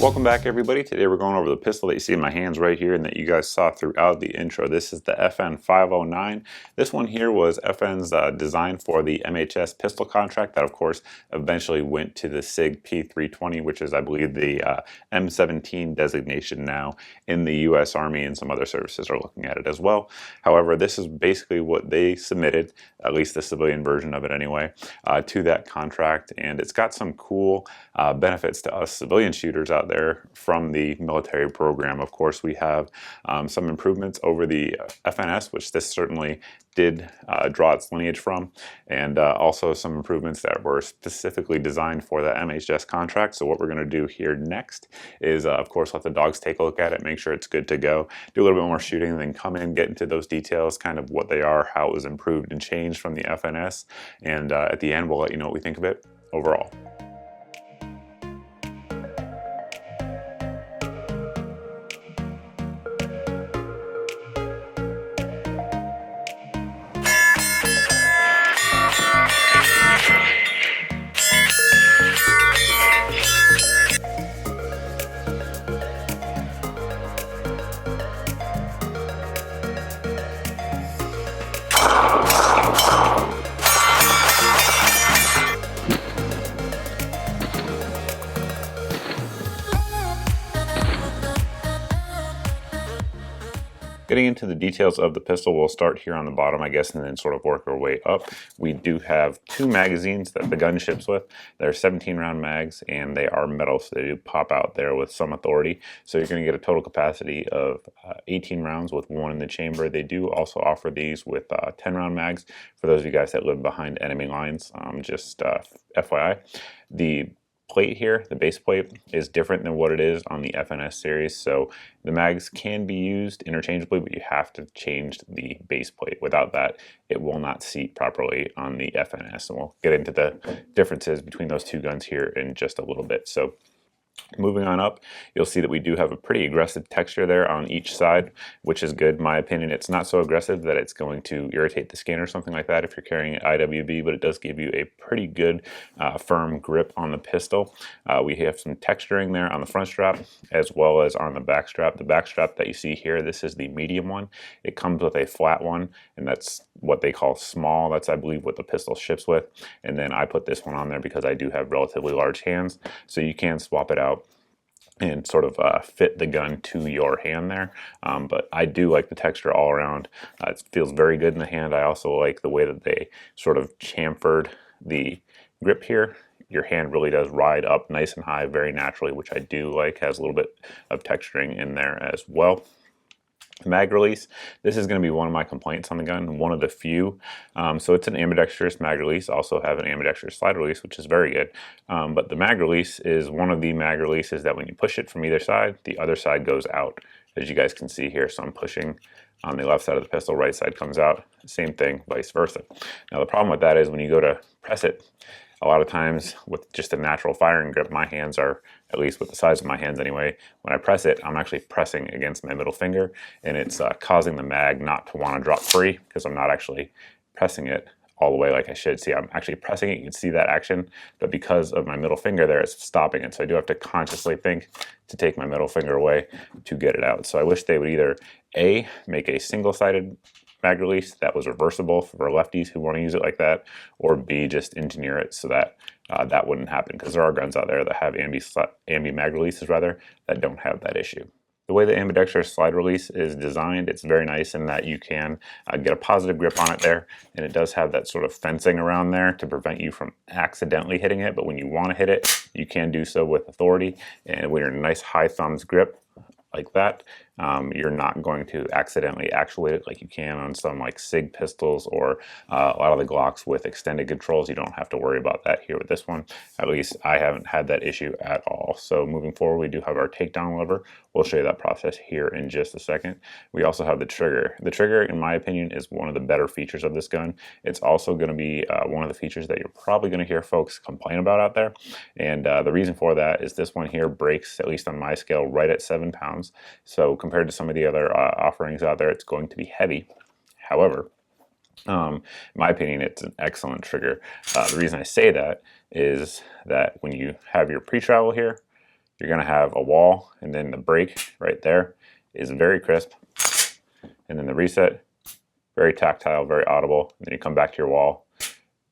Welcome back, everybody. Today we're going over the pistol that you see in my hands right here and that you guys saw throughout the intro. This is the FN 509. This one here was FN's design for the MHS pistol contract that, of course, eventually went to the SIG P320, which is, I believe, the M17 designation now in the U.S. Army, and some other services are looking at it as well. However, this is basically what they submitted, at least the civilian version of it anyway, to that contract, and it's got some cool benefits to us civilian shooters out there from the military program. Of course, we have some improvements over the FNS, which this certainly did draw its lineage from, and also some improvements that were specifically designed for the MHS contract. So what we're going to do here next is, of course, let the dogs take a look at it, make sure it's good to go, do a little bit more shooting, and then come in, get into those details, kind of what they are, how it was improved and changed from the FNS, and at the end, we'll let you know what we think of it overall. Getting into the details of the pistol, we'll start here on the bottom, I guess, and then sort of work our way up. We do have two magazines that the gun ships with. They're 17-round mags, and they are metal, so they do pop out there with some authority. So you're going to get a total capacity of 18 rounds with one in the chamber. They do also offer these with 10-round mags for those of you guys that live behind enemy lines. Just FYI. The plate here, the base plate, is different than what it is on the FNS series, so the mags can be used interchangeably, but you have to change the base plate. Without that, it will not seat properly on the FNS, and we'll get into the differences between those two guns here in just a little bit. So moving on up, you'll see that we do have a pretty aggressive texture there on each side, which is good in my opinion. It's not so aggressive that it's going to irritate the skin or something like that if you're carrying an IWB, but it does give you a pretty good firm grip on the pistol. We have some texturing there on the front strap as well as on the back strap. The back strap that you see here, this is the medium one. It comes with a flat one, and that's what they call small. That's, I believe, what the pistol ships with. And then I put this one on there because I do have relatively large hands, so you can swap it out and sort of fit the gun to your hand there. But I do like the texture all around. It feels very good in the hand. I also like the way that they sort of chamfered the grip here. Your hand really does ride up nice and high very naturally, which I do like. Has a little bit of texturing in there as well. Mag release, this is going to be one of my complaints on the gun, one of the few. So it's an ambidextrous mag release, also have an ambidextrous slide release, which is very good. But the mag release is one of the mag releases that when you push it from either side, the other side goes out, as you guys can see here. So I'm pushing on the left side of the pistol, right side comes out, same thing, vice versa. Now the problem with that is when you go to press it, a lot of times with just a natural firing grip, my hands are, at least with the size of my hands anyway, when I press it, I'm actually pressing against my middle finger, and it's causing the mag not to want to drop free because I'm not actually pressing it all the way like I should. See, I'm actually pressing it, you can see that action, but because of my middle finger there, it's stopping it. So I do have to consciously think to take my middle finger away to get it out. So I wish they would either A, make a single-sided mag release that was reversible for lefties who want to use it like that, or B, just engineer it so that that wouldn't happen, because there are guns out there that have ambi mag releases rather that don't have that issue. The way the ambidextrous slide release is designed, it's very nice in that you can get a positive grip on it there, and it does have that sort of fencing around there to prevent you from accidentally hitting it, but when you want to hit it, you can do so with authority, and when you're in a nice high thumbs grip like that, you're not going to accidentally actuate it like you can on some like SIG pistols or a lot of the Glocks with extended controls. You don't have to worry about that here with this one. At least I haven't had that issue at all. So moving forward, we do have our takedown lever. We'll show you that process here in just a second. We also have the trigger. The trigger, in my opinion, is one of the better features of this gun. It's also going to be one of the features that you're probably going to hear folks complain about out there. And the reason for that is this one here breaks, at least on my scale, right at 7 pounds. So compared to some of the other offerings out there, it's going to be heavy. However, in my opinion, it's an excellent trigger. The reason I say that is that when you have your pre-travel here, you're going to have a wall, and then the break right there is very crisp, and then the reset, very tactile, very audible. And then you come back to your wall,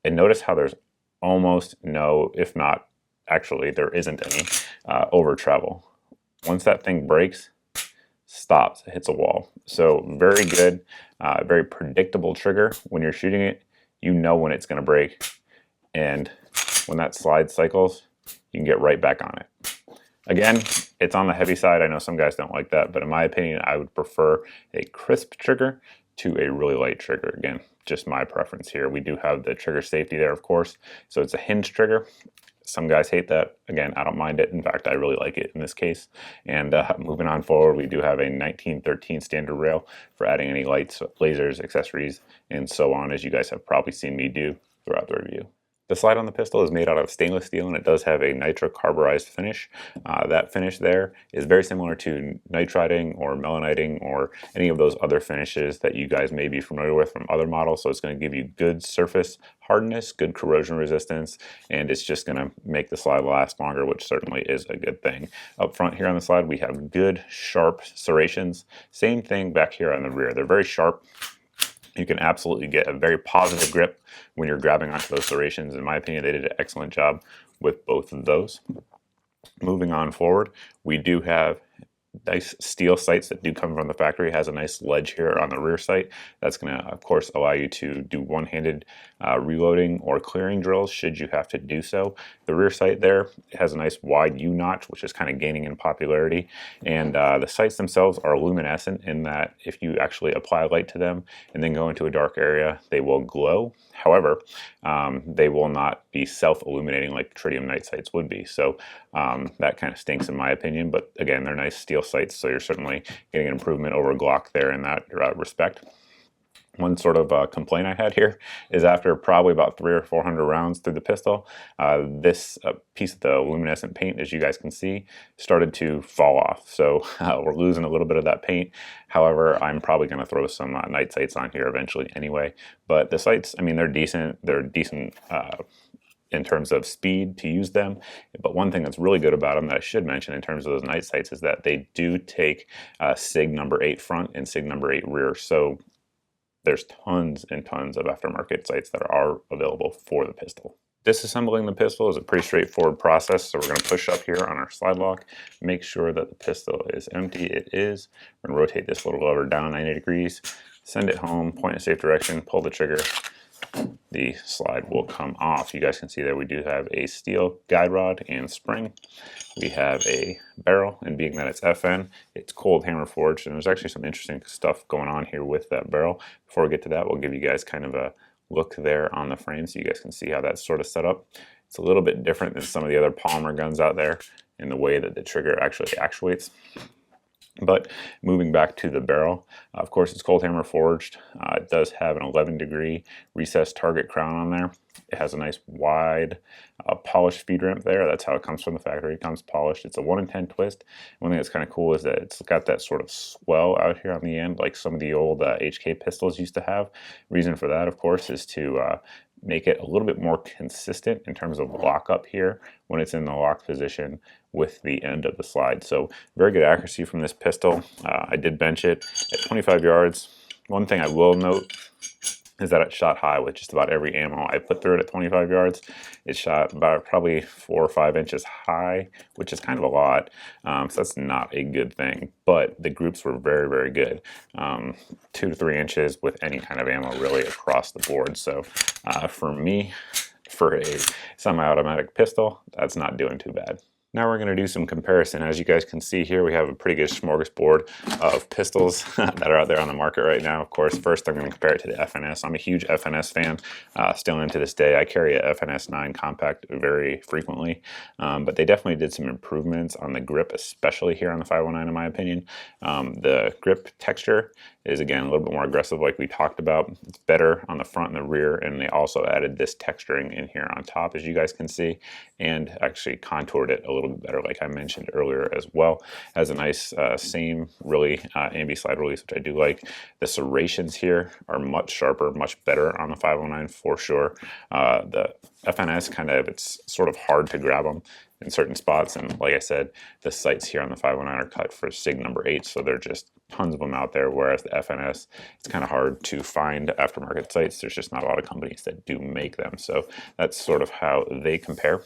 and notice how there's almost no, if not, actually there isn't any over travel. Once that thing breaks, stops, it hits a wall. So very good, very predictable trigger. When you're shooting it, you know when it's going to break, and when that slide cycles, you can get right back on it. Again, it's on the heavy side. I know some guys don't like that, but in my opinion, I would prefer a crisp trigger to a really light trigger. Again, just my preference here. We do have the trigger safety there, of course, so it's a hinge trigger. Some guys hate that. Again, I don't mind it. In fact, I really like it in this case. And moving on forward, we do have a 1913 standard rail for adding any lights, lasers, accessories, and so on, as you guys have probably seen me do throughout the review. The slide on the pistol is made out of stainless steel, and it does have a nitrocarburized finish. That finish there is very similar to nitriding or melaniting or any of those other finishes that you guys may be familiar with from other models. So it's going to give you good surface hardness, good corrosion resistance, and it's just going to make the slide last longer, which certainly is a good thing. Up front here on the slide, we have good, sharp serrations. Same thing back here on the rear. They're very sharp. You can absolutely get a very positive grip when you're grabbing onto those serrations. In my opinion, they did an excellent job with both of those. Moving on forward, we do have nice steel sights that do come from the factory. It has a nice ledge here on the rear sight. That's going to, of course, allow you to do one-handed reloading or clearing drills should you have to do so. The rear sight there has a nice wide U-notch, which is kind of gaining in popularity. And the sights themselves are luminescent in that if you actually apply light to them and then go into a dark area, they will glow. However, they will not be self-illuminating like tritium night sights would be. So that kind of stinks in my opinion. But again, they're nice steel sights, so you're certainly getting an improvement over Glock there in that respect. One sort of complaint I had here is after probably about 300 or 400 rounds through the pistol, this piece of the luminescent paint, as you guys can see, started to fall off. So we're losing a little bit of that paint. However, I'm probably going to throw some night sights on here eventually anyway. But the sights, I mean, they're decent. They're decent in terms of speed to use them. But one thing that's really good about them that I should mention in terms of those night sights is that they do take SIG number 8 front and SIG number 8 rear. So there's tons and tons of aftermarket sights that are available for the pistol. Disassembling the pistol is a pretty straightforward process, so we're going to push up here on our slide lock, make sure that the pistol is empty. It is. We're going to rotate this little lever down 90 degrees, send it home, point in a safe direction, pull the trigger. The slide will come off. You guys can see that we do have a steel guide rod and spring. We have a barrel, and being that it's FN, it's cold hammer forged, and there's actually some interesting stuff going on here with that barrel. Before we get to that, we'll give you guys kind of a look there on the frame so you guys can see how that's sort of set up. It's a little bit different than some of the other polymer guns out there in the way that the trigger actually actuates. But moving back to the barrel, of course it's cold hammer forged. It does have an 11-degree recessed target crown on there. It has a nice wide polished feed ramp there. That's how it comes from the factory. It comes polished. It's a 1 in 10 twist. One thing that's kind of cool is that it's got that sort of swell out here on the end like some of the old HK pistols used to have. Reason for that, of course, is to make it a little bit more consistent in terms of lockup here when it's in the lock position with the end of the slide. So very good accuracy from this pistol. I did bench it at 25 yards. One thing I will note is that it shot high with just about every ammo I put through it at 25 yards. It shot about probably 4 or 5 inches high, which is kind of a lot. So that's not a good thing, but the groups were very, very good. 2 to 3 inches with any kind of ammo really across the board. So for me, for a semi-automatic pistol, that's not doing too bad. Now we're going to do some comparison. As you guys can see here, we have a pretty good smorgasbord of pistols that are out there on the market right now. Of course, first I'm going to compare it to the FNS. I'm a huge FNS fan, still into this day. I carry a FNS 9 compact very frequently, but they definitely did some improvements on the grip, especially here on the 509 in my opinion. The grip texture is again a little bit more aggressive like we talked about. It's better on the front and the rear, and they also added this texturing in here on top, as you guys can see, and actually contoured it a little little bit better, like I mentioned earlier as well. Has a nice same really ambi-slide release, which I do like. The serrations here are much sharper, much better on the 509 for sure. The FNS it's sort of hard to grab them in certain spots, and like I said, the sights here on the 509 are cut for SIG number 8, so there are just tons of them out there, whereas the FNS, it's kind of hard to find aftermarket sights. There's just not a lot of companies that do make them, so that's sort of how they compare.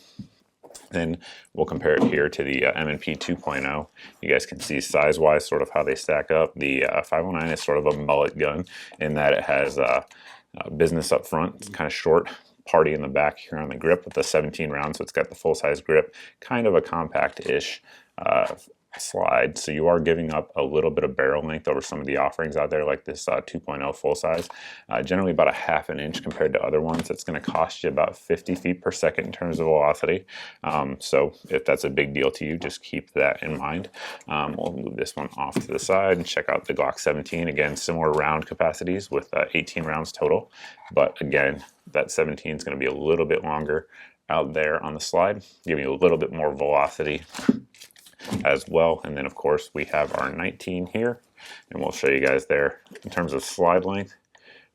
Then we'll compare it here to the M&P 2.0. You guys can see size-wise sort of how they stack up. The 509 is sort of a mullet gun in that it has business up front. It's kind of short, party in the back here on the grip with the 17 rounds, so it's got the full-size grip, kind of a compact-ish slide, so you are giving up a little bit of barrel length over some of the offerings out there, like this 2.0 full size, generally about a ½ an inch compared to other ones. It's going to cost you about 50 feet per second in terms of velocity, so if that's a big deal to you, just keep that in mind. We'll move this one off to the side and check out the Glock 17. Again, similar round capacities with 18 rounds total, but again, that 17 is going to be a little bit longer out there on the slide, giving you a little bit more velocity as well. And then of course we have our 19 here, and we'll show you guys there in terms of slide length.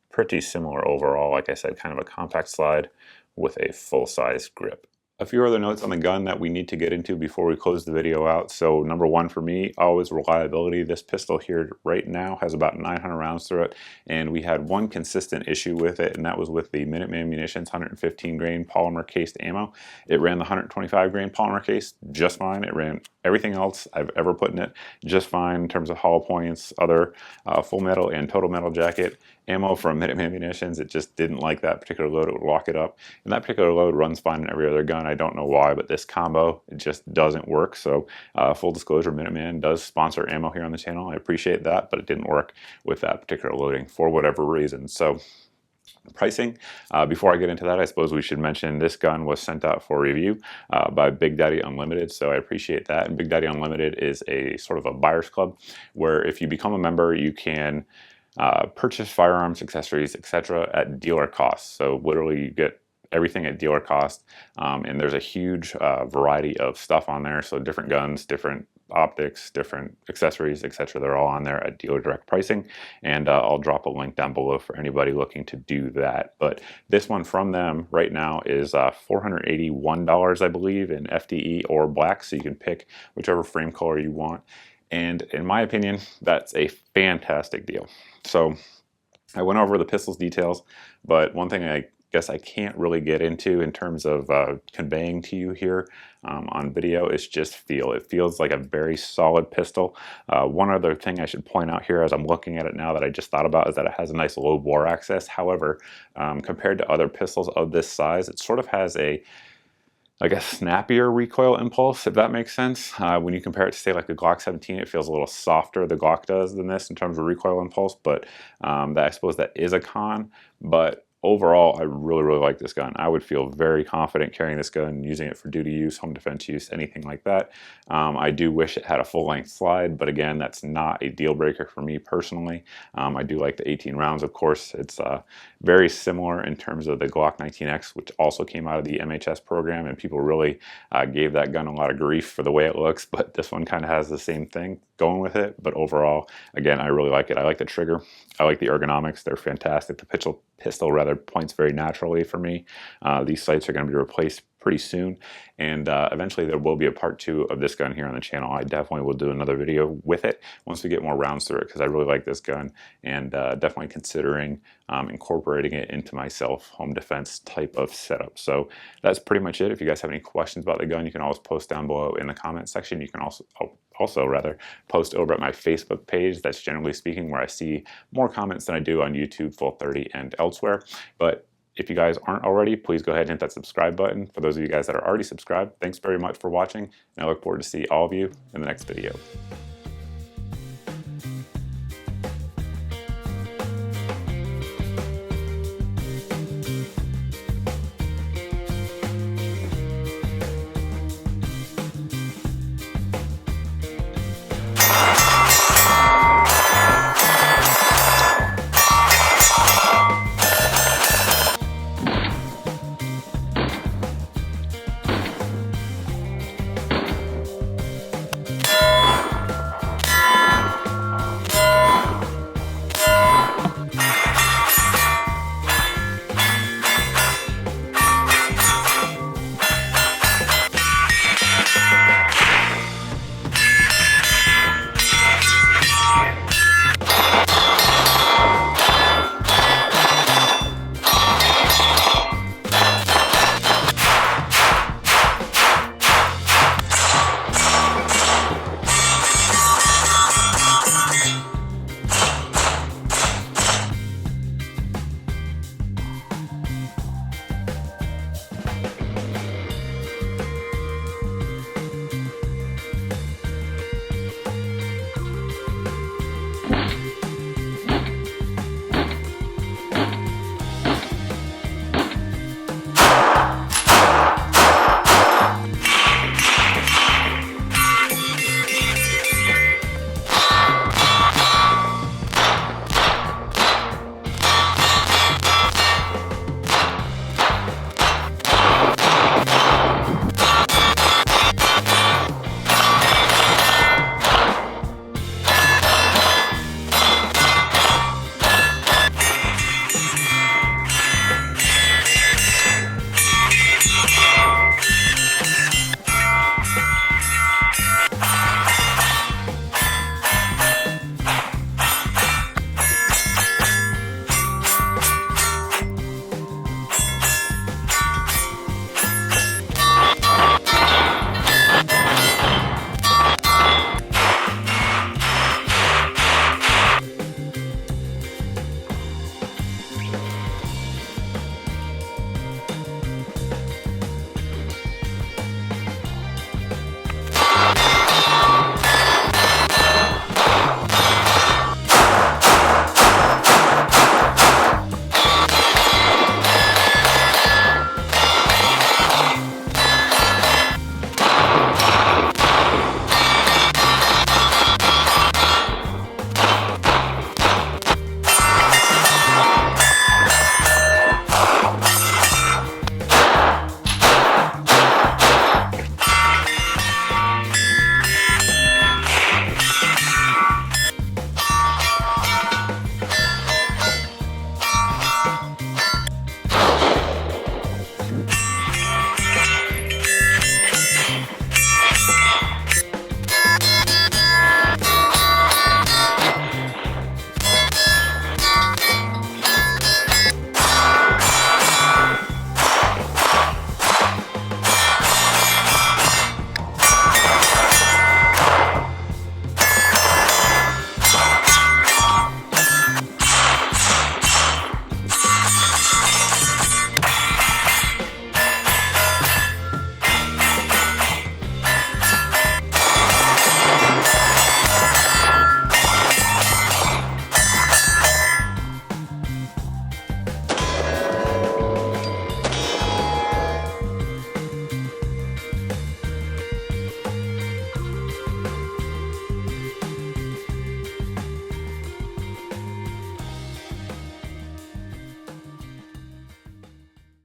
Pretty similar overall, like I said, kind of a compact slide with a full-size grip. A few other notes on the gun that we need to get into before we close the video out. So number one for me, always reliability. This pistol here right now has about 900 rounds through it, and we had one consistent issue with it, and that was with the Minuteman Munitions 115 grain polymer cased ammo. It ran the 125 grain polymer case just fine. It ran everything else I've ever put in it just fine in terms of hollow points, other full metal and total metal jacket. Ammo from Minuteman Munitions, it just didn't like that particular load. It would lock it up, and that particular load runs fine in every other gun. I don't know why, but this combo, it just doesn't work. So full disclosure, Minuteman does sponsor ammo here on the channel. I appreciate that, but it didn't work with that particular loading for whatever reason. So pricing, before I get into that, I suppose we should mention this gun was sent out for review by Big Daddy Unlimited, so I appreciate that. And Big Daddy Unlimited is a sort of a buyer's club where if you become a member, you can purchase firearms, accessories, etc. at dealer cost. So literally you get everything at dealer cost, and there's a huge variety of stuff on there, so different guns, different optics, different accessories, etc. They're all on there at dealer direct pricing, and I'll drop a link down below for anybody looking to do that. But this one from them right now is $481, I believe, in FDE or black, so you can pick whichever frame color you want. And in my opinion, that's a fantastic deal. So I went over the pistol's details, but one thing I guess I can't really get into in terms of conveying to you here on video is just feel. It feels like a very solid pistol. One other thing I should point out here as I'm looking at it now that I just thought about is that it has a nice low bore access. However, compared to other pistols of this size, it sort of has like a snappier recoil impulse, if that makes sense. When you compare it to, say, like the Glock 17, it feels a little softer, the Glock does, than this in terms of recoil impulse, but I suppose that is a con. But overall, I really, really like this gun. I would feel very confident carrying this gun, using it for duty use, home defense use, anything like that. I do wish it had a full-length slide, but again, that's not a deal breaker for me personally. I do like the 18 rounds, of course. It's very similar in terms of the Glock 19X, which also came out of the MHS program, and people really gave that gun a lot of grief for the way it looks, but this one kind of has the same thing going with it. But overall, again, I really like it. I like the trigger. I like the ergonomics. They're fantastic. The pistol rather points very naturally for me. These sights are going to be replaced pretty soon, and eventually there will be a part 2 of this gun here on the channel. I definitely will do another video with it once we get more rounds through it, because I really like this gun, and definitely considering incorporating it into my home defense type of setup. So that's pretty much it. If you guys have any questions about the gun, you can always post down below in the comment section. You can also post over at my Facebook page. That's generally speaking where I see more comments than I do on YouTube, Full 30, and elsewhere. But if you guys aren't already, please go ahead and hit that subscribe button. For those of you guys that are already subscribed, thanks very much for watching, and I look forward to see all of you in the next video.